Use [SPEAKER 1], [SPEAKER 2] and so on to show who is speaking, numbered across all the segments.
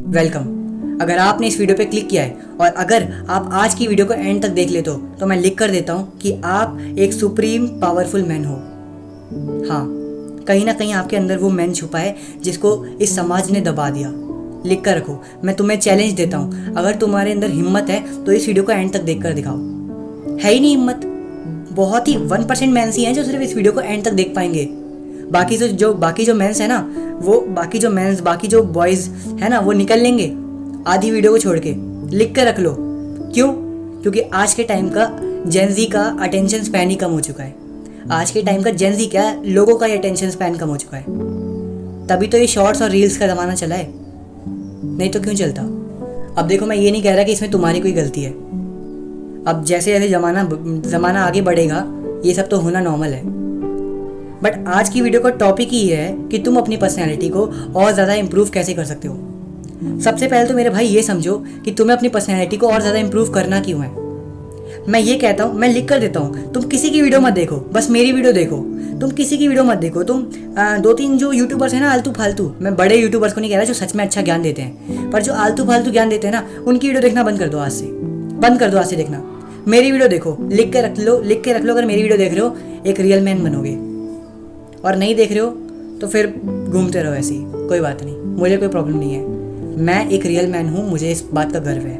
[SPEAKER 1] Welcome. अगर आपने इस वीडियो पे क्लिक किया है और अगर आप आज की वीडियो को एंड तक देख लेते हो तो मैं लिख कर देता हूँ कि आप एक सुप्रीम पावरफुल मैन हो। हाँ, कहीं ना कहीं आपके अंदर वो मैन छुपा है जिसको इस समाज ने दबा दिया। लिख कर रखो। मैं तुम्हें चैलेंज देता हूँ, अगर तुम्हारे अंदर हिम्मत है तो इस वीडियो को एंड तक देख कर दिखाओ। है ही नहीं हिम्मत। बहुत ही 1% मैंस ही हैं जो सिर्फ इस वीडियो को एंड तक देख पाएंगे। बाकी जो मेंस है ना, वो बाकी जो बॉयज़ है ना, वो निकल लेंगे आधी वीडियो को छोड़ के। लिख कर रख लो। क्यों? क्योंकि आज के टाइम का जेनजी का अटेंशन स्पैन ही कम हो चुका है। आज के टाइम का जेनजी क्या है, लोगों का ही अटेंशन स्पैन कम हो चुका है। तभी तो ये शॉर्ट्स और रील्स का ज़माना चला है, नहीं तो क्यों चलता। अब देखो, मैं ये नहीं कह रहा कि इसमें तुम्हारी कोई गलती है। अब जैसे जैसे ज़माना आगे बढ़ेगा ये सब तो होना नॉर्मल है। बट आज की वीडियो का टॉपिक ही है कि तुम अपनी पर्सनैलिटी को और ज़्यादा इम्प्रूव कैसे कर सकते हो। सबसे पहले तो मेरे भाई ये समझो कि तुम्हें अपनी पर्सनैलिटी को और ज़्यादा इम्प्रूव करना क्यों है। मैं ये कहता हूँ, मैं लिख कर देता हूँ, तुम किसी की वीडियो मत देखो, बस मेरी वीडियो देखो। तुम किसी की वीडियो मत देखो। तुम 2-3 जो यूट्यूबर्स हैं ना आलतू फालतू, मैं बड़े यूट्यूबर्स को नहीं कह रहा जो सच में अच्छा ज्ञान देते हैं, पर जो आलतू फालतू ज्ञान देते हैं ना, उनकी वीडियो देखना बंद कर दो। आज से देखना। मेरी वीडियो देखो। लिख के रख लो। अगर मेरी वीडियो देख रहे हो एक रियल मैन बनोगे, और नहीं देख रहे हो तो फिर घूमते रहो ऐसे ही, कोई बात नहीं, मुझे कोई प्रॉब्लम नहीं है। मैं एक रियल मैन हूँ, मुझे इस बात का गर्व है।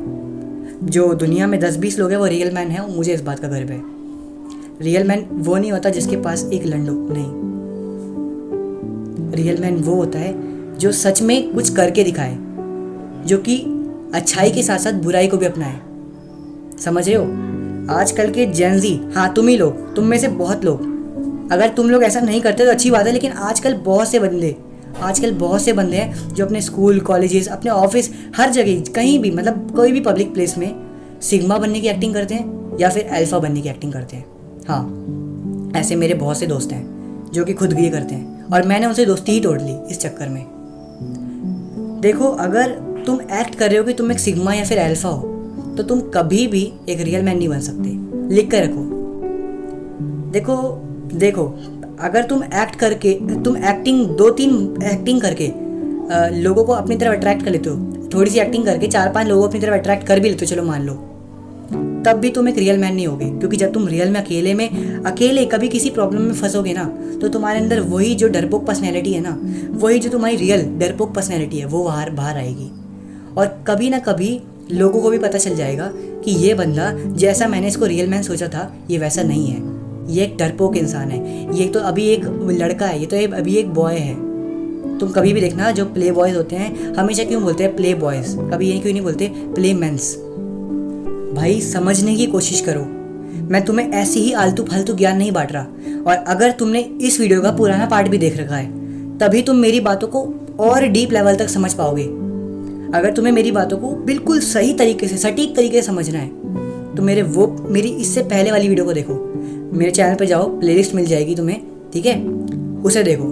[SPEAKER 1] जो दुनिया में 10-20 लोग हैं वो रियल मैन है, मुझे इस बात का गर्व है। रियल मैन वो नहीं होता जिसके पास एक लंडो नहीं। रियल मैन वो होता है जो सच में कुछ करके दिखाए, जो कि अच्छाई के साथ साथ बुराई को भी अपनाए। समझ रहे हो? आजकल के जेनजी, हाँ तुम ही लोग, तुम में से बहुत लोग, अगर तुम लोग ऐसा नहीं करते तो अच्छी बात है, लेकिन आजकल बहुत से बंदे हैं जो अपने स्कूल, कॉलेजेस, अपने ऑफिस, हर जगह कहीं भी, मतलब कोई भी पब्लिक प्लेस में सिग्मा बनने की एक्टिंग करते हैं या फिर अल्फा बनने की एक्टिंग करते हैं। हाँ, ऐसे मेरे बहुत से दोस्त हैं जो कि खुद ये करते हैं, और मैंने उनसे दोस्ती ही तोड़ ली इस चक्कर में। देखो, अगर तुम एक्ट कर रहे हो कि तुम एक सिग्मा या फिर अल्फा हो तो तुम कभी भी एक रियल मैन नहीं बन सकते। लिख कर रखो। देखो, अगर तुम एक्टिंग 2-3 एक्टिंग करके लोगों को अपनी तरफ अट्रैक्ट कर लेते हो, थोड़ी सी एक्टिंग करके 4-5 लोगों को अपनी तरफ अट्रैक्ट कर भी लेते हो, चलो मान लो, तब भी तुम एक रियल मैन नहीं होगे। क्योंकि जब तुम रियल में अकेले कभी किसी प्रॉब्लम में फंसोगे ना, तो तुम्हारे अंदर वही जो डरपोक पर्सनैलिटी है ना, वही जो तुम्हारी रियल डरपोक पर्सनैलिटी है, वो बाहर आएगी। और कभी ना कभी लोगों को भी पता चल जाएगा कि ये बंदा, जैसा मैंने इसको रियल मैन सोचा था, ये वैसा नहीं है, ये एक डरपोक इंसान है, ये तो अभी एक लड़का है, ये तो अभी एक बॉय है। तुम कभी भी देखना, जो प्ले बॉयज़ होते हैं हमेशा क्यों बोलते हैं प्ले बॉयज़, कभी ये क्यों नहीं बोलते प्ले मेंस। भाई समझने की कोशिश करो। मैं तुम्हें ऐसी ही आलतू फालतू ज्ञान नहीं बांट रहा। और अगर तुमने इस वीडियो का पुराना पार्ट भी देख रखा है, तभी तुम मेरी बातों को और डीप लेवल तक समझ पाओगे। अगर तुम्हें मेरी बातों को बिल्कुल सही तरीके से, सटीक तरीके से समझना है तो मेरी इससे पहले वाली वीडियो को देखो। मेरे चैनल पे जाओ, प्लेलिस्ट मिल जाएगी तुम्हें, ठीक है, उसे देखो।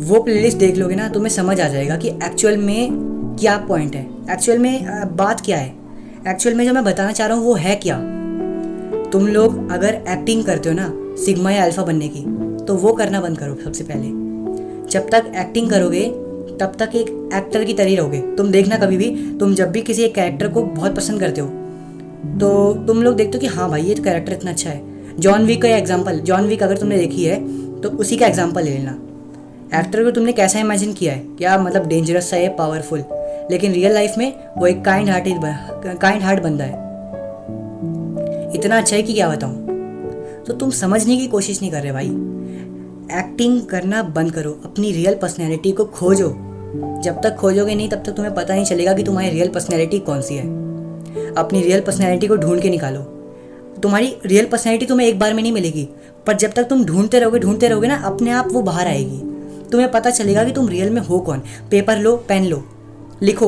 [SPEAKER 1] वो प्लेलिस्ट देख लोगे ना, तुम्हें समझ आ जाएगा कि एक्चुअल में क्या पॉइंट है, एक्चुअल में बात क्या है, एक्चुअल में जो मैं बताना चाह रहा हूँ वो है क्या। तुम लोग अगर एक्टिंग करते हो ना सिग्मा या अल्फा बनने की, तो वो करना बंद करो सबसे पहले। जब तक एक्टिंग करोगे तब तक एक एक्टर की तरह रहोगे। तुम देखना, कभी भी तुम जब भी किसी एक कैरेक्टर को बहुत पसंद करते हो तो तुम लोग देखते हो कि हाँ भाई ये तो कैरेक्टर इतना अच्छा है। जॉन विक का एग्जांपल, जॉन विक अगर तुमने देखी है तो उसी का एग्जांपल ले लेना। एक्टर को तुमने कैसा इमेजिन किया है, क्या मतलब डेंजरस सा है, पावरफुल, लेकिन रियल लाइफ में वो एक काइंड हार्ट बंदा है। इतना अच्छा है कि क्या बताऊँ। तो तुम समझने की कोशिश नहीं कर रहे भाई। एक्टिंग करना बंद करो, अपनी रियल पर्सनैलिटी को खोजो। जब तक खोजोगे नहीं तब तक तुम्हें पता नहीं चलेगा कि तुम्हारी रियल पर्सनैलिटी कौन सी है। अपनी रियल पर्सनैलिटी को ढूंढ के निकालो। तुम्हारी रियल पर्सनैलिटी तुम्हें एक बार में नहीं मिलेगी, पर जब तक तुम ढूंढते रहोगे ना, अपने आप वो बाहर आएगी। तुम्हें पता चलेगा कि तुम रियल में हो कौन। पेपर लो, पेन लो, लिखो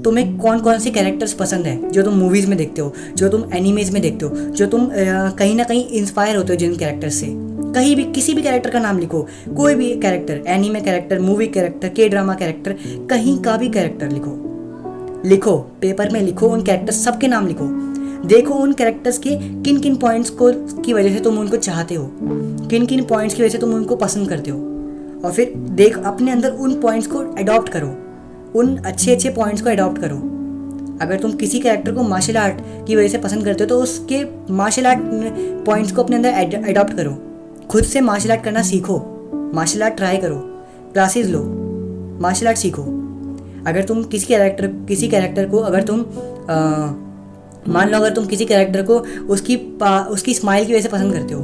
[SPEAKER 1] तुम्हें कौन कौन से कैरेक्टर्स पसंद है, जो तुम मूवीज़ में देखते हो, जो तुम एनिमेज में देखते हो, जो तुम कहीं ना कहीं इंस्पायर होते हो जिन कैरेक्टर से। कहीं भी किसी भी कैरेक्टर का नाम लिखो, कोई भी character, anime character, movie character, के ड्रामा कैरेक्टर, कहीं का भी कैरेक्टर लिखो, पेपर में लिखो, उन कैरेक्टर सबके नाम लिखो। देखो उन कैरेक्टर्स के किन किन पॉइंट्स को की वजह से तुम उनको चाहते हो, किन किन पॉइंट्स की वजह से तुम उनको पसंद करते हो, और फिर देख अपने अंदर उन पॉइंट्स को अडॉप्ट करो, उन अच्छे अच्छे पॉइंट्स को अडॉप्ट करो। अगर तुम किसी कैरेक्टर को मार्शल आर्ट की वजह से पसंद करते हो तो उसके मार्शल आर्ट पॉइंट्स को अपने अंदर अडॉप्ट करो। खुद से मार्शल आर्ट करना सीखो, मार्शल आर्ट ट्राई करो, क्लासेस लो, मार्शल आर्ट सीखो। अगर तुम किसी कैरेक्टर को अगर तुम मान लो अगर तुम किसी कैरेक्टर को उसकी स्माइल की वजह से पसंद करते हो,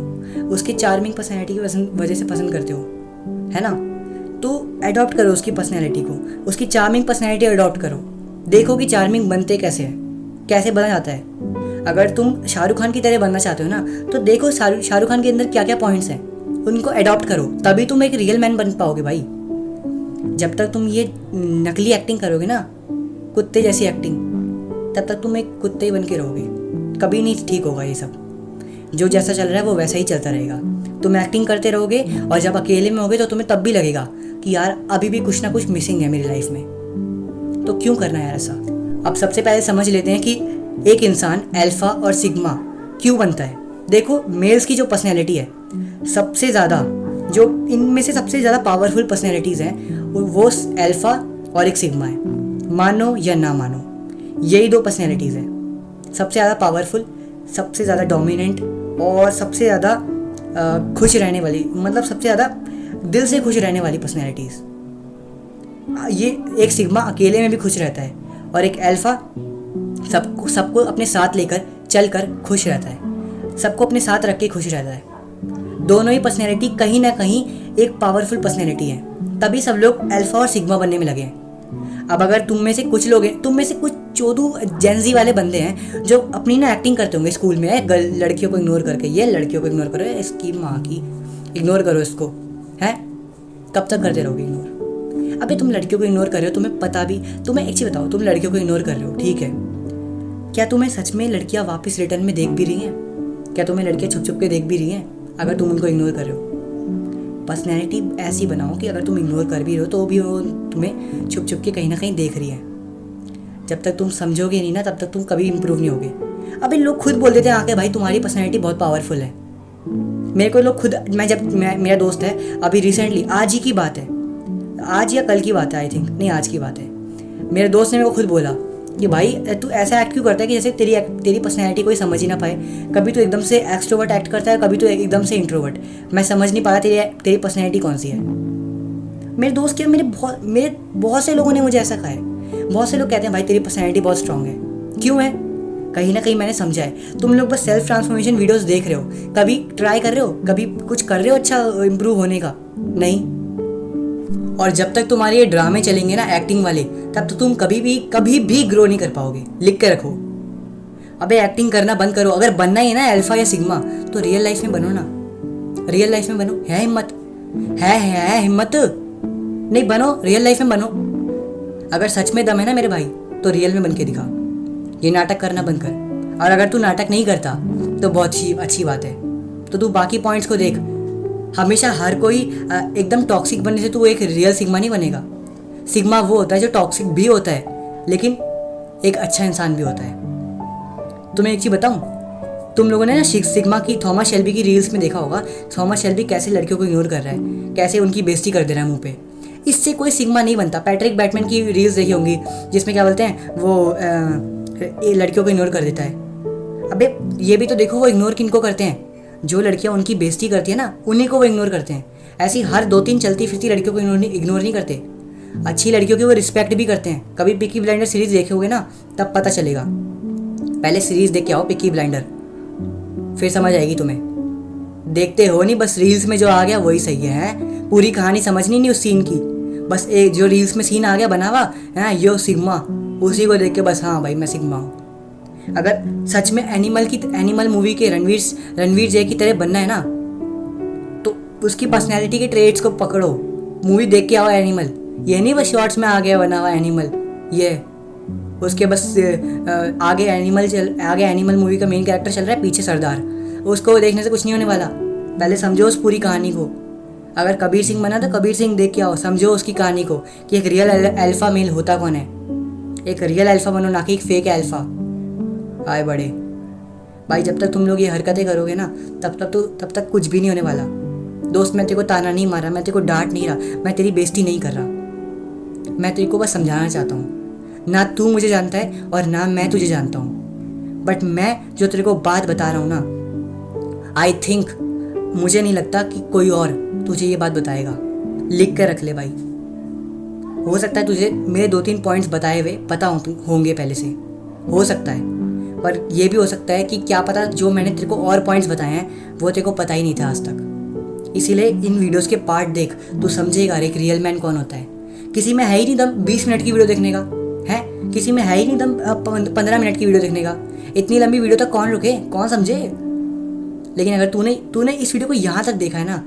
[SPEAKER 1] उसकी चार्मिंग पर्सनैलिटी की वजह से पसंद करते हो, है ना, तो अडॉप्ट करो उसकी पर्सनैलिटी को, उसकी चार्मिंग पर्सनैलिटी अडॉप्ट करो। देखो कि चार्मिंग बनते कैसे है, कैसे बना जाता है। अगर तुम शाहरुख खान की तरह बनना चाहते हो ना, तो देखो शाहरुख खान के अंदर क्या क्या पॉइंट्स हैं, उनको अडॉप्ट करो, तभी तुम एक रियल मैन बन पाओगे भाई। जब तक तुम ये नकली एक्टिंग करोगे ना, कुत्ते जैसी एक्टिंग, तब तक तुम एक कुत्ते ही बन के रहोगे, कभी नहीं ठीक होगा। ये सब जो जैसा चल रहा है वो वैसा ही चलता रहेगा। तुम एक्टिंग करते रहोगे और जब अकेले में होगे तो तुम्हें तब भी लगेगा कि यार अभी भी कुछ ना कुछ मिसिंग है मेरी लाइफ में, तो क्यों करना है यार ऐसा। अब सबसे पहले समझ लेते हैं कि एक इंसान अल्फा और सिग्मा क्यों बनता है। देखो, मेल्स की जो पर्सनैलिटी है सबसे ज़्यादा, जो इनमें से सबसे ज़्यादा पावरफुल पर्सनैलिटीज़ हैं वो अल्फा और एक सिग्मा है। मानो या ना मानो, यही दो पर्सनैलिटीज़ हैं सबसे ज़्यादा पावरफुल, सबसे ज़्यादा डोमिनेंट और सबसे ज़्यादा खुश रहने वाली, मतलब सबसे ज़्यादा दिल से खुश रहने वाली पर्सनैलिटीज़। ये एक सिग्मा अकेले में भी खुश रहता है और एक अल्फा सबको अपने साथ लेकर चलकर खुश रहता है, सबको अपने साथ रख के खुश रहता है। दोनों ही पर्सनैलिटी कहीं ना कहीं एक पावरफुल पर्सनैलिटी है, तभी सब लोग अल्फा और सिग्मा बनने में लगे हैं। अब अगर तुम में से कुछ लोग हैं, तुम में से कुछ चोदू जेंजी वाले बंदे हैं जो अपनी ना एक्टिंग करते होंगे स्कूल में, लड़कियों को इग्नोर करके, ये लड़कियों को इग्नोर करो, इसकी माँ की इग्नोर करो इसको, है कब तक करते रहोगे इग्नोर। अबे तुम लड़कियों को इग्नोर कर रहे हो, तुम्हें पता भी, तुम्हें एक चीज़ बताओ, तुम लड़कियों को इग्नोर कर रहे हो, ठीक है, क्या तुम्हें सच में लड़कियाँ वापस रिटर्न में देख भी रही हैं? क्या तुम्हें लड़कियाँ छुप छुप के देख भी रही हैं अगर तुम उनको इग्नोर कर रहे हो? पर्सनैलिटी ऐसी बनाओ कि अगर तुम इग्नोर कर भी रहे हो तो भी वो तुम्हें छुप छुप के कहीं ना कहीं देख रही है। जब तक तुम समझोगे नहीं ना, तब तक तुम कभी इंप्रूव नहीं होगे। अभी लोग खुद बोल देते हैं आके, भाई तुम्हारी पर्सनैलिटी बहुत पावरफुल है। मेरे को लोग खुद, मेरा दोस्त है, अभी रिसेंटली, आज ही की बात है, आज या कल की बात है, आई थिंक, नहीं आज की बात है, मेरे दोस्त ने मेरे को खुद बोला कि भाई तू ऐसा एक्ट क्यों करता है कि जैसे तेरी पर्सनैलिटी कोई समझ ही ना पाए। कभी तो एकदम से एक्सट्रोवर्ट एक्ट करता है, कभी तो एकदम से इंट्रोवर्ट। मैं समझ नहीं पा रहा तेरी पर्सनैलिटी कौन सी है। मेरे दोस्त के, मेरे बहुत से लोगों ने मुझे ऐसा कहा है, बहुत से लोग कहते हैं भाई तेरी पर्सनैलिटी बहुत स्ट्रांग है। क्यों है? कहीं ना कहीं मैंने समझा है, तुम लोग बस सेल्फ ट्रांसफॉर्मेशन वीडियोस देख रहे हो, कभी ट्राई कर रहे हो, कभी कुछ कर रहे हो अच्छा इम्प्रूव होने का? नहीं। और जब तक तुम्हारे ये ड्रामे चलेंगे ना एक्टिंग वाले, तब तो तुम कभी भी ग्रो नहीं कर पाओगे। लिख के रखो। अबे एक्टिंग करना बंद करो। अगर बनना ही है ना अल्फा या सिग्मा, तो रियल लाइफ में बनो ना, रियल लाइफ में बनो। है हिम्मत? है हिम्मत? नहीं बनो, रियल लाइफ में बनो। अगर सच में दम है ना मेरे भाई, तो रियल में बन के दिखा। ये नाटक करना बंद कर। और अगर तू नाटक नहीं करता तो बहुत ही अच्छी बात है। तो तू बाकी पॉइंट्स को देख। हमेशा हर कोई एकदम टॉक्सिक बनने से तू एक रियल सिग्मा नहीं बनेगा। सिग्मा वो होता है जो टॉक्सिक भी होता है, लेकिन एक अच्छा इंसान भी होता है। तुम्हें एक चीज़ बताऊं, तुम लोगों ने ना सिग्मा की, थॉमस शेल्बी की रील्स में देखा होगा, थॉमस शेल्बी कैसे लड़कियों को इग्नोर कर रहा है, कैसे उनकी बेइज्जती कर दे रहा है मुंह पे। इससे कोई सिग्मा नहीं बनता। पैट्रिक बैटमैन की रील्स देखी होंगी, जिसमें क्या बोलते हैं वो लड़कियों को इग्नोर कर देता है। अबे ये भी तो देखो, वो इग्नोर किनको करते हैं? जो लड़कियां उनकी बेइज्जती करती है ना, उन्हीं को वो इग्नोर करते हैं। ऐसी हर 2-3 चलती फिरती लड़कियों को इग्नोर नहीं करते। अच्छी लड़कियों की वो रिस्पेक्ट भी करते हैं। कभी पिकी ब्लाइंडर सीरीज देखे होगे ना, तब पता चलेगा। पहले सीरीज देख के आओ पिकी ब्लाइंडर, फिर समझ आएगी तुम्हें। देखते हो नहीं, बस रील्स में जो आ गया वही सही है। पूरी कहानी समझनी नहीं उस सीन की, बस एक जो रील्स में सीन आ गया बना हुआ है, यो सिग्मा, उसी को देख के बस हाँ भाई मैं सिग्मा हूँ। अगर सच में एनिमल मूवी के रणवीर जय की तरह बनना है ना, तो उसकी पर्सनैलिटी के ट्रेट्स को पकड़ो, मूवी देख के आओ एनिमल। ये नहीं बस शॉर्ट्स में आ गया बना हुआ एनिमल, ये उसके बस आगे एनिमल मूवी का मेन कैरेक्टर चल रहा है, पीछे सरदार। उसको देखने से कुछ नहीं होने वाला। पहले समझो उस पूरी कहानी को। अगर कबीर सिंह बना तो कबीर सिंह देख के आओ, समझो उसकी कहानी को कि एक रियल अल्फा मेल होता कौन है। एक रियल अल्फा बनो, ना कि एक फेक अल्फा। आए बड़े भाई, जब तक तुम लोग ये हरकतें करोगे ना, तब तक कुछ भी नहीं होने वाला। दोस्त, मैं तेरे को ताना नहीं मारा, मैं तेरे को डांट नहीं रहा, मैं तेरी बेइज्जती नहीं कर रहा। मैं तेरे को बस समझाना चाहता हूँ। ना तू मुझे जानता है और ना मैं तुझे जानता हूँ, बट मैं जो तेरे को बात बता रहा हूँ ना, आई थिंक, मुझे नहीं लगता कि कोई और तुझे ये बात बताएगा। लिख कर रख ले भाई। हो सकता है तुझे मेरे 2-3 पॉइंट्स बताए हुए पता होंगे पहले से, हो सकता है, पर यह भी हो सकता है कि क्या पता जो मैंने तेरे को और पॉइंट्स बताए हैं वो तेरे को पता ही नहीं था आज तक। इसीलिए इन वीडियोस के पार्ट देख, तू समझेगा एक रियल मैन कौन होता है। किसी में है ही नहीं दम 20 मिनट की वीडियो देखने का, है किसी में है ही नहीं दम 15 मिनट की वीडियो देखने का। इतनी लंबी वीडियो तक कौन रुके, कौन समझे। लेकिन अगर तूने इस वीडियो को यहाँ तक देखा है ना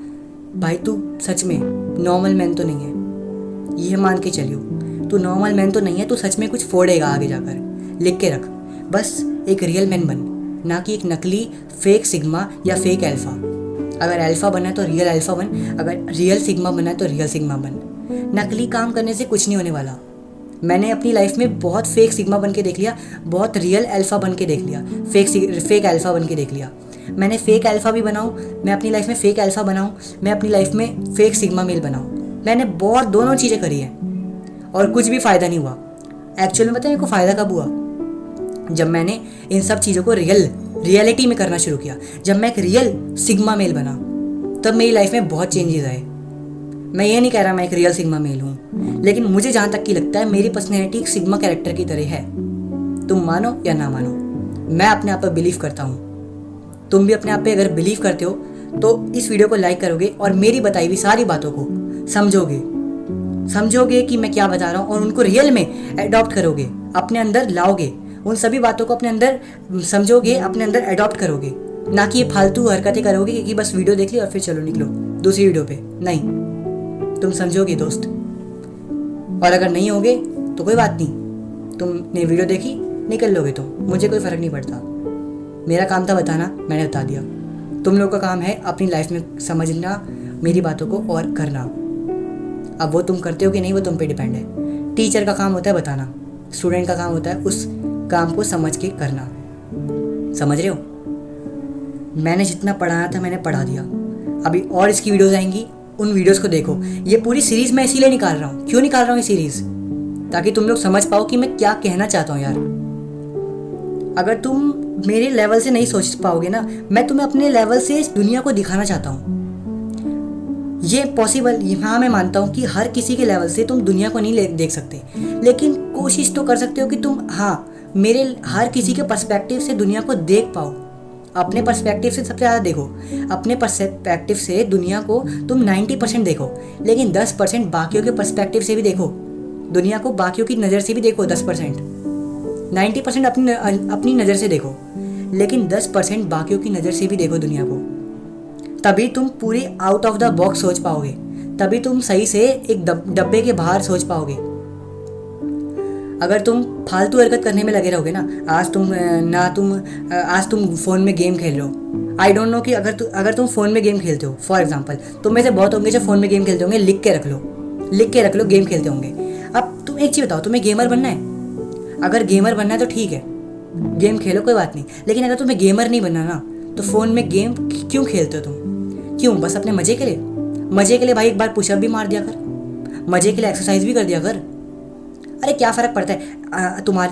[SPEAKER 1] भाई, तू सच में नॉर्मल मैन तो नहीं है, ये मान के चलियो। तू नॉर्मल मैन तो नहीं है, तू सच में कुछ फोड़ेगा आगे जाकर। लिख के रख, बस एक रियल मैन बन, ना कि एक नकली फेक सिग्मा या फेक अल्फा। अगर अल्फा बनना है तो रियल अल्फा बन, अगर रियल सिग्मा बनना है तो रियल सिग्मा बन। नकली काम करने से कुछ नहीं होने वाला। मैंने अपनी लाइफ में बहुत फेक सिग्मा बन के देख लिया, बहुत रियल अल्फा बन के देख लिया, फेक अल्फा बन के देख लिया। मैंने फेक अल्फा भी बनाऊँ, मैं अपनी लाइफ में फेक अल्फा बनाऊँ, मैं अपनी लाइफ में फेक सिग्मा मेल बनाऊँ। मैंने बहुत दोनों चीज़ें करी हैं और कुछ भी फ़ायदा नहीं हुआ। एक्चुअल में पता है मेरे को फ़ायदा कब हुआ? जब मैंने इन सब चीज़ों को रियलिटी में करना शुरू किया, जब मैं एक रियल सिग्मा मेल बना, तब मेरी लाइफ में बहुत चेंजेस आए। मैं ये नहीं कह रहा मैं एक रियल सिग्मा मेल हूँ, लेकिन मुझे जहाँ तक कि लगता है मेरी पर्सनैलिटी एक सिग्मा कैरेक्टर की तरह है। तुम मानो या ना मानो, मैं अपने आप पर बिलीव करता हूँ। तुम भी अपने आप पे अगर बिलीव करते हो तो इस वीडियो को लाइक करोगे और मेरी बताई हुई सारी बातों को समझोगे कि मैं क्या बता रहा हूँ, और उनको रियल में अडॉप्ट करोगे, अपने अंदर लाओगे। उन सभी बातों को अपने अंदर समझोगे, अपने अंदर अडॉप्ट करोगे, ना कि ये फालतू हरकतें करोगे कि बस वीडियो देख ली और फिर चलो निकलो दूसरी वीडियो पे। नहीं, तुम समझोगे दोस्त। और अगर नहीं होगे तो कोई बात नहीं, तुमने वीडियो देखी निकल लोगे तुम, मुझे कोई फ़र्क नहीं पड़ता। मेरा काम था बताना, मैंने बता दिया। तुम लोग का काम है अपनी लाइफ में समझना मेरी बातों को और करना। अब वो तुम करते हो कि नहीं वो तुम पे डिपेंड है। टीचर का काम होता है बताना, स्टूडेंट का काम होता है उस काम को समझ के करना। समझ रहे हो? मैंने जितना पढ़ाना था मैंने पढ़ा दिया। अभी और इसकी वीडियोस आएंगी, उन वीडियोस को देखो। ये पूरी सीरीज़ मैं इसीलिए निकाल रहा हूँ। क्यों निकाल रहा हूँ ये सीरीज़? ताकि तुम लोग समझ पाओ कि मैं क्या कहना चाहता हूँ यार। अगर तुम मेरे लेवल से नहीं सोच पाओगे ना, मैं तुम्हें अपने लेवल से इस दुनिया को दिखाना चाहता हूँ। ये पॉसिबल, हाँ मैं मानता हूँ कि हर किसी के लेवल से तुम दुनिया को नहीं देख सकते, लेकिन कोशिश तो कर सकते हो कि तुम मेरे हर किसी के पर्सपेक्टिव से दुनिया को देख पाओ। अपने पर्सपेक्टिव से सबसे ज़्यादा देखो। अपने पर्सपेक्टिव से दुनिया को तुम 90% देखो, लेकिन 10% बाकियों के पर्सपेक्टिव से भी देखो। दुनिया को बाकियों की नज़र से भी देखो। 10% 90% अपनी नज़र से देखो, लेकिन 10% बाकियों की नज़र से भी देखो दुनिया को। तभी तुम पूरी आउट ऑफ द बॉक्स सोच पाओगे, तभी तुम सही से एक डब्बे के बाहर सोच पाओगे। अगर तुम फालतू हरकत करने में लगे रहोगे ना, आज तुम फ़ोन में गेम खेल रहे हो। आई डोंट नो कि अगर तुम फ़ोन में गेम खेलते हो, फॉर एग्जांपल, तुम में से बहुत होंगे जो फ़ोन में गेम खेलते होंगे। लिख के रख लो गेम खेलते होंगे। अब तुम एक चीज़ बताओ, तुम्हें गेमर बनना है? अगर गेमर बनना है तो ठीक है, गेम खेलो, कोई बात नहीं। लेकिन अगर तुम्हें गेमर नहीं बनना ना, तो फ़ोन में गेम क्यों खेलते हो तुम? क्यों? बस अपने मज़े के लिए? मज़े के लिए भाई एक बार पुशअप भी मार दिया कर, मज़े के लिए एक्सरसाइज भी कर दिया कर। अरे क्या फ़र्क पड़ता है?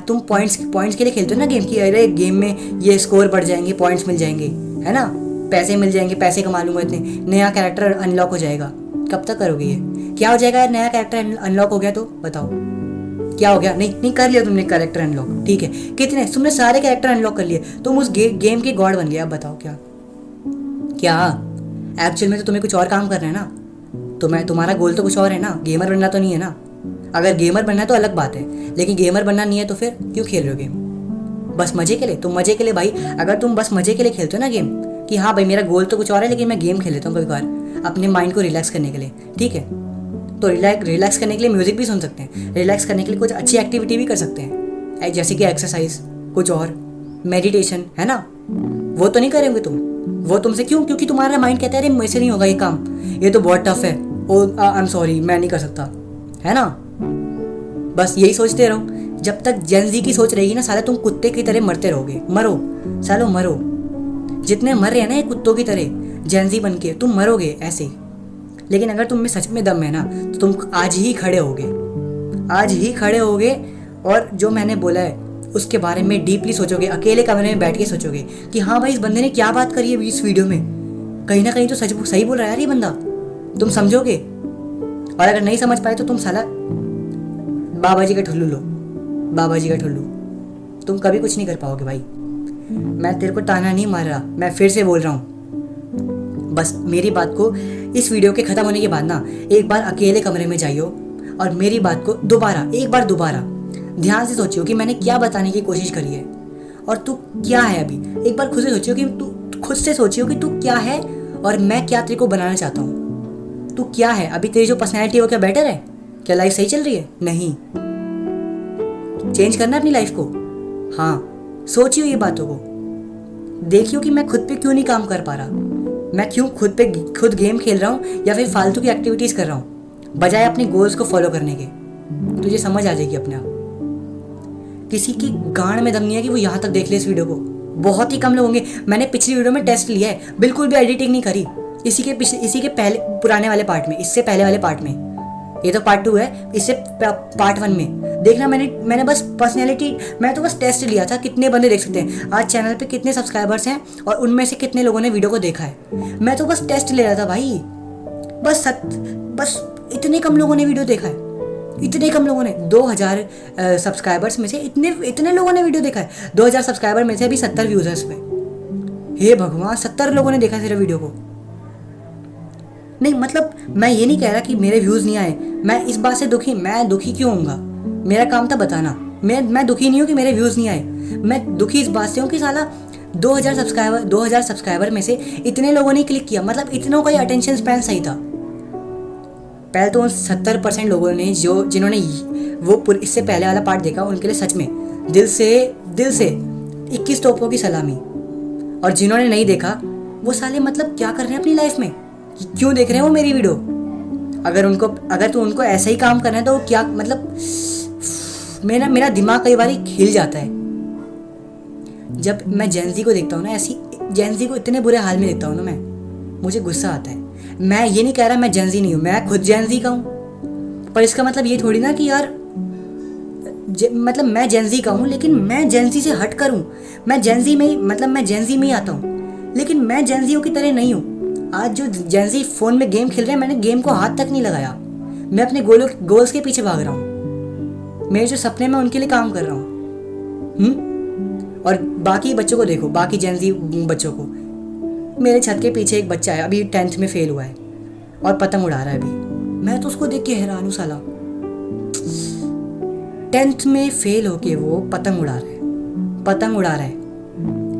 [SPEAKER 1] तुम पॉइंट्स के लिए खेलते हो ना गेम की। अरे गेम में ये स्कोर बढ़ जाएंगे, पॉइंट्स मिल जाएंगे, है ना, पैसे मिल जाएंगे, पैसे कमा लूँगा इतने, नया कैरेक्टर अनलॉक हो जाएगा। कब तक करोगे ये? क्या हो जाएगा यार नया कैरेक्टर अनलॉक हो गया तो? बताओ क्या हो गया? नहीं कर लिया तुमने कैरेक्टर अनलॉक, ठीक है, कितने? तुमने सारे कैरेक्टर अनलॉक कर लिए, तुम उस गेम के गॉड बन गए। अब बताओ क्या एक्चुअल में तो तुम्हें कुछ और काम करना है ना। तुम्हारा गोल तो कुछ और है ना, गेमर बनना तो नहीं है ना। अगर गेमर बनना है तो अलग बात है, लेकिन गेमर बनना नहीं है तो फिर क्यों खेल रहे हो गेम? बस मज़े के लिए? तुम मज़े के लिए भाई, अगर तुम बस मज़े के लिए खेलते हो ना गेम, कि हाँ भाई मेरा गोल तो कुछ और है लेकिन मैं गेम खेल लेता हूँ कभी बार अपने माइंड को रिलैक्स करने के लिए, ठीक है, तो रिलैक्स करने के लिए म्यूज़िक भी सुन सकते हैं, रिलैक्स करने के लिए कुछ अच्छी एक्टिविटी भी कर सकते हैं, जैसे कि एक्सरसाइज, कुछ और मेडिटेशन, है ना। वो तो नहीं करेंगे तुम। वो तुमसे क्यों? क्योंकि तुम्हारा माइंड कहता है अरे मुझसे नहीं होगा ये काम, ये तो बहुत टफ है, ओ आई एम सॉरी मैं नहीं कर सकता, है ना। बस यही सोचते रहो। जब तक जेन ज़ी की सोच रहेगी ना, साले तुम कुत्ते की तरह मरते रहोगे। मरो सालो मरो, जितने मर रहे हैं ना ये कुत्तों की तरह जेन ज़ी बन के, तुम मरोगे ऐसे ही। लेकिन अगर तुम में सच में दम है ना, तो तुम आज ही खड़े होगे, आज ही खड़े होगे और जो मैंने बोला है उसके बारे में डीपली सोचोगे, अकेले कमरे में बैठ के सोचोगे कि हाँ भाई इस बंदे ने क्या बात करी है इस वीडियो में, कहीं ना कहीं तो सही बोल रहा है यार ये बंदा, तुम समझोगे। और अगर नहीं समझ पाए तो तुम साला बाबा जी का ठुल्लू लो, बाबा जी का ठुल्लू, तुम कभी कुछ नहीं कर पाओगे भाई। मैं तेरे को ताना नहीं मार रहा, मैं फिर से बोल रहा हूँ, बस मेरी बात को इस वीडियो के ख़त्म होने के बाद ना एक बार अकेले कमरे में जाइयो और मेरी बात को एक बार दोबारा ध्यान से सोचियो कि मैंने क्या बताने की कोशिश करी है और तू क्या है। अभी एक बार खुद से सोचियो कि तू क्या है और मैं क्या तेरे को बनाना चाहता हूँ। तू क्या है अभी, तेरी जो पर्सनैलिटी है वो क्या बेटर है, क्या लाइफ सही चल रही है? नहीं, चेंज करना अपनी लाइफ को। हाँ, सोचियो ये बातों को, देखियो कि मैं खुद पे क्यों नहीं काम कर पा रहा, मैं क्यों खुद गेम खेल रहा हूँ या फिर फालतू की एक्टिविटीज़ कर रहा हूँ बजाय अपने गोल्स को फॉलो करने के। तुझे समझ आ जाएगी अपने आप। किसी की गांड में दम नहीं है कि वो यहाँ तक देख ले इस वीडियो को, बहुत ही कम लोग होंगे। मैंने पिछली वीडियो में टेस्ट लिया है, बिल्कुल भी एडिटिंग नहीं करी इसी के पहले पुराने वाले पार्ट में, इससे पहले वाले पार्ट में, ये तो पार्ट 2 है, इससे पार्ट 1 में देखना मैंने बस पर्सनैलिटी, मैं तो बस टेस्ट लिया था कितने बंदे देख सकते हैं, आज चैनल पे कितने सब्सक्राइबर्स हैं और उनमें से कितने लोगों ने वीडियो को देखा है। मैं तो बस टेस्ट ले रहा था भाई, बस इतने कम लोगों ने वीडियो देखा है, इतने कम लोगों ने 2000 सब्सक्राइबर्स में से इतने लोगों ने वीडियो देखा है। 2000 सब्सक्राइबर में से अभी 70 व्यूज है इस पे। हे भगवान, 70 लोगों ने देखा तेरे वीडियो को। नहीं मतलब मैं ये नहीं कह रहा कि मेरे व्यूज़ नहीं आए, मैं इस बात से मैं दुखी क्यों होऊंगा, मेरा काम था बताना। मैं दुखी नहीं हूँ कि मेरे व्यूज़ नहीं आए, मैं दुखी इस बात से हूँ कि साला 2000 सब्सक्राइबर में से इतने लोगों ने क्लिक किया, मतलब इतनों का ही अटेंशन स्पैन सही था। पहले तो उन 70% लोगों ने जिन्होंने वो इससे पहले वाला पार्ट देखा उनके लिए सच में दिल से 21 तोपों की सलामी। और जिन्होंने नहीं देखा वो साले मतलब क्या कर रहे हैं अपनी लाइफ में, क्यों देख रहे हैं वो मेरी वीडियो? अगर तो उनको ऐसा ही काम करना है तो वो क्या मतलब, मेरा दिमाग कई बार हिल जाता है जब मैं जेनजी को देखता हूँ ना, ऐसी जेनजी को इतने बुरे हाल में देखता हूँ ना मैं, मुझे गुस्सा आता है। मैं ये नहीं कह रहा मैं जेनजी नहीं हूँ, मैं खुद जेनजी का हूँ, पर इसका मतलब ये थोड़ी ना कि यार मतलब मैं जेनजी का हूँ लेकिन मैं जेनजी से हट कर हूँ, मैं जेनजी में ही आता हूँ, लेकिन मैं जेनजियों की तरह नहीं हूँ। आज जो जेनजी फ़ोन में गेम खेल रहे हैं, मैंने गेम को हाथ तक नहीं लगाया, मैं अपने गोल्स के पीछे भाग रहा हूँ, मेरे जो सपने में उनके लिए काम कर रहा हूँ। और बाकी बच्चों को देखो, बाकी जेनजी बच्चों को, मेरे छत के पीछे एक बच्चा है अभी 10th में फेल हुआ है और पतंग उड़ा रहा है अभी, मैं तो उसको देख के हैरान हूँ साला। 10th में फेल होके वो पतंग उड़ा रहा है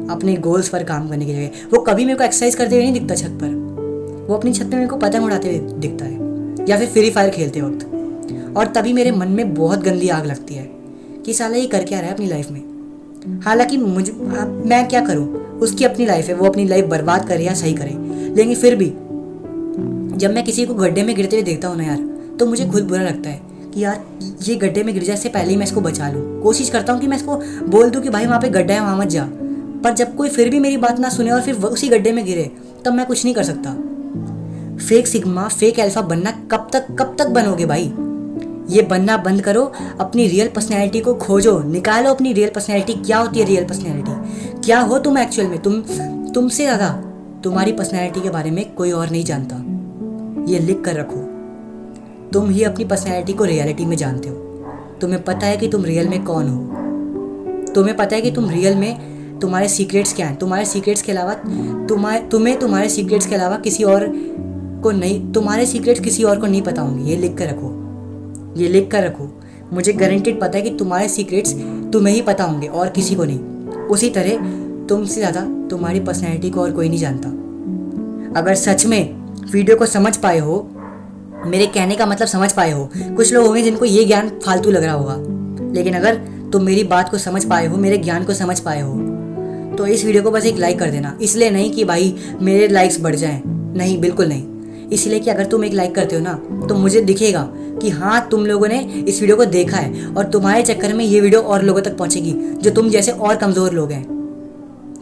[SPEAKER 1] अपने गोल्स पर काम करने के लिए। वो कभी मेरे को एक्सरसाइज करते हुए नहीं दिखता छत पर, वो अपनी छत पे मेरे को पतंग उड़ाते हुए दिखता है या फिर फ्री फायर खेलते वक्त, और तभी मेरे मन में बहुत गंदी आग लगती है कि साला ये कर क्या रहा है अपनी लाइफ में। हालांकि मैं क्या करूं, उसकी अपनी लाइफ है, वो अपनी लाइफ बर्बाद करे या सही करे, लेकिन फिर भी जब मैं किसी को गड्ढे में गिरते हुए देखता हूँ ना यार, तो मुझे खुद बुरा लगता है कि यार ये गड्ढे में गिर जाए से पहले ही मैं इसको बचा लूँ। कोशिश करता हूँ कि मैं इसको बोल दूँ कि भाई वहाँ पे गड्ढा है, वहाँ मत जा, पर जब कोई फिर भी मेरी बात ना सुने और फिर उसी गड्ढे में गिरे, तब मैं कुछ नहीं कर सकता। फेक सिग्मा, फेक अल्फा बनना कब तक बनोगे भाई? ये बनना बंद करो, अपनी रियल पर्सनैलिटी को खोजो, निकालो अपनी रियल पर्सनैलिटी। क्या होती है रियल पर्सनैलिटी? क्या हो तुम एक्चुअल में? तुमसे ज़्यादा तुम्हारी पर्सनैलिटी के बारे में कोई और नहीं जानता। ये लिख कर रखो, तुम ही अपनी पर्सनैलिटी को रियलिटी में जानते हो। तुम्हें पता है कि तुम रियल में कौन हो, तुम्हें पता है कि तुम रियल में तुम्हारे सीक्रेट्स क्या हैं। तुम्हारे सीक्रेट्स के अलावा तुम्हारे सीक्रेट्स के अलावा किसी और को नहीं, तुम्हारे सीक्रेट्स किसी और को नहीं पता होंगे। ये लिख कर रखो, मुझे गारंटेड पता है कि तुम्हारे सीक्रेट्स तुम्हें ही पता होंगे और किसी को नहीं। उसी तरह तुमसे ज़्यादा तुम्हारी पर्सनैलिटी को और कोई नहीं जानता। अगर सच में वीडियो को समझ पाए हो, मेरे कहने का मतलब समझ पाए हो, कुछ लोग होंगे जिनको ये ज्ञान फालतू लग रहा होगा, लेकिन अगर तुम मेरी बात को समझ पाए हो, मेरे ज्ञान को समझ पाए हो, तो इस वीडियो को बस एक लाइक कर देना। इसलिए नहीं कि भाई मेरे लाइक्स बढ़ जाएं, नहीं, बिल्कुल नहीं। इसलिए कि अगर तुम एक लाइक करते हो ना, तो मुझे दिखेगा कि हाँ तुम लोगों ने इस वीडियो को देखा है, और तुम्हारे चक्कर में ये वीडियो और लोगों तक पहुँचेगी जो तुम जैसे और कमज़ोर लोग हैं,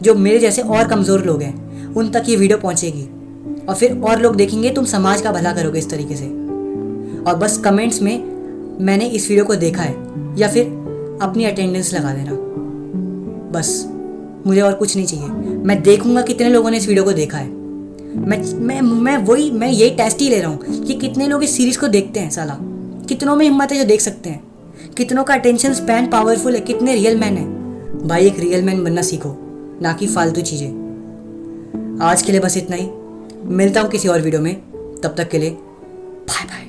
[SPEAKER 1] जो मेरे जैसे और कमज़ोर लोग हैं, उन तक ये वीडियो पहुँचेगी, और फिर और लोग देखेंगे, तुम समाज का भला करोगे इस तरीके से। और बस कमेंट्स में मैंने इस वीडियो को देखा है, या फिर अपनी अटेंडेंस लगा देना। बस मुझे और कुछ नहीं चाहिए। मैं देखूंगा कितने लोगों ने इस वीडियो को देखा है। मैं यही टेस्ट ही ले रहा हूँ कि कितने लोग इस सीरीज़ को देखते हैं। साला कितनों में हिम्मत है जो देख सकते हैं, कितनों का अटेंशन स्पैन पावरफुल है, कितने रियल मैन है। भाई एक रियल मैन बनना सीखो, ना कि फालतू चीज़ें। आज के लिए बस इतना ही, मिलता हूँ किसी और वीडियो में। तब तक के लिए बाय बाय।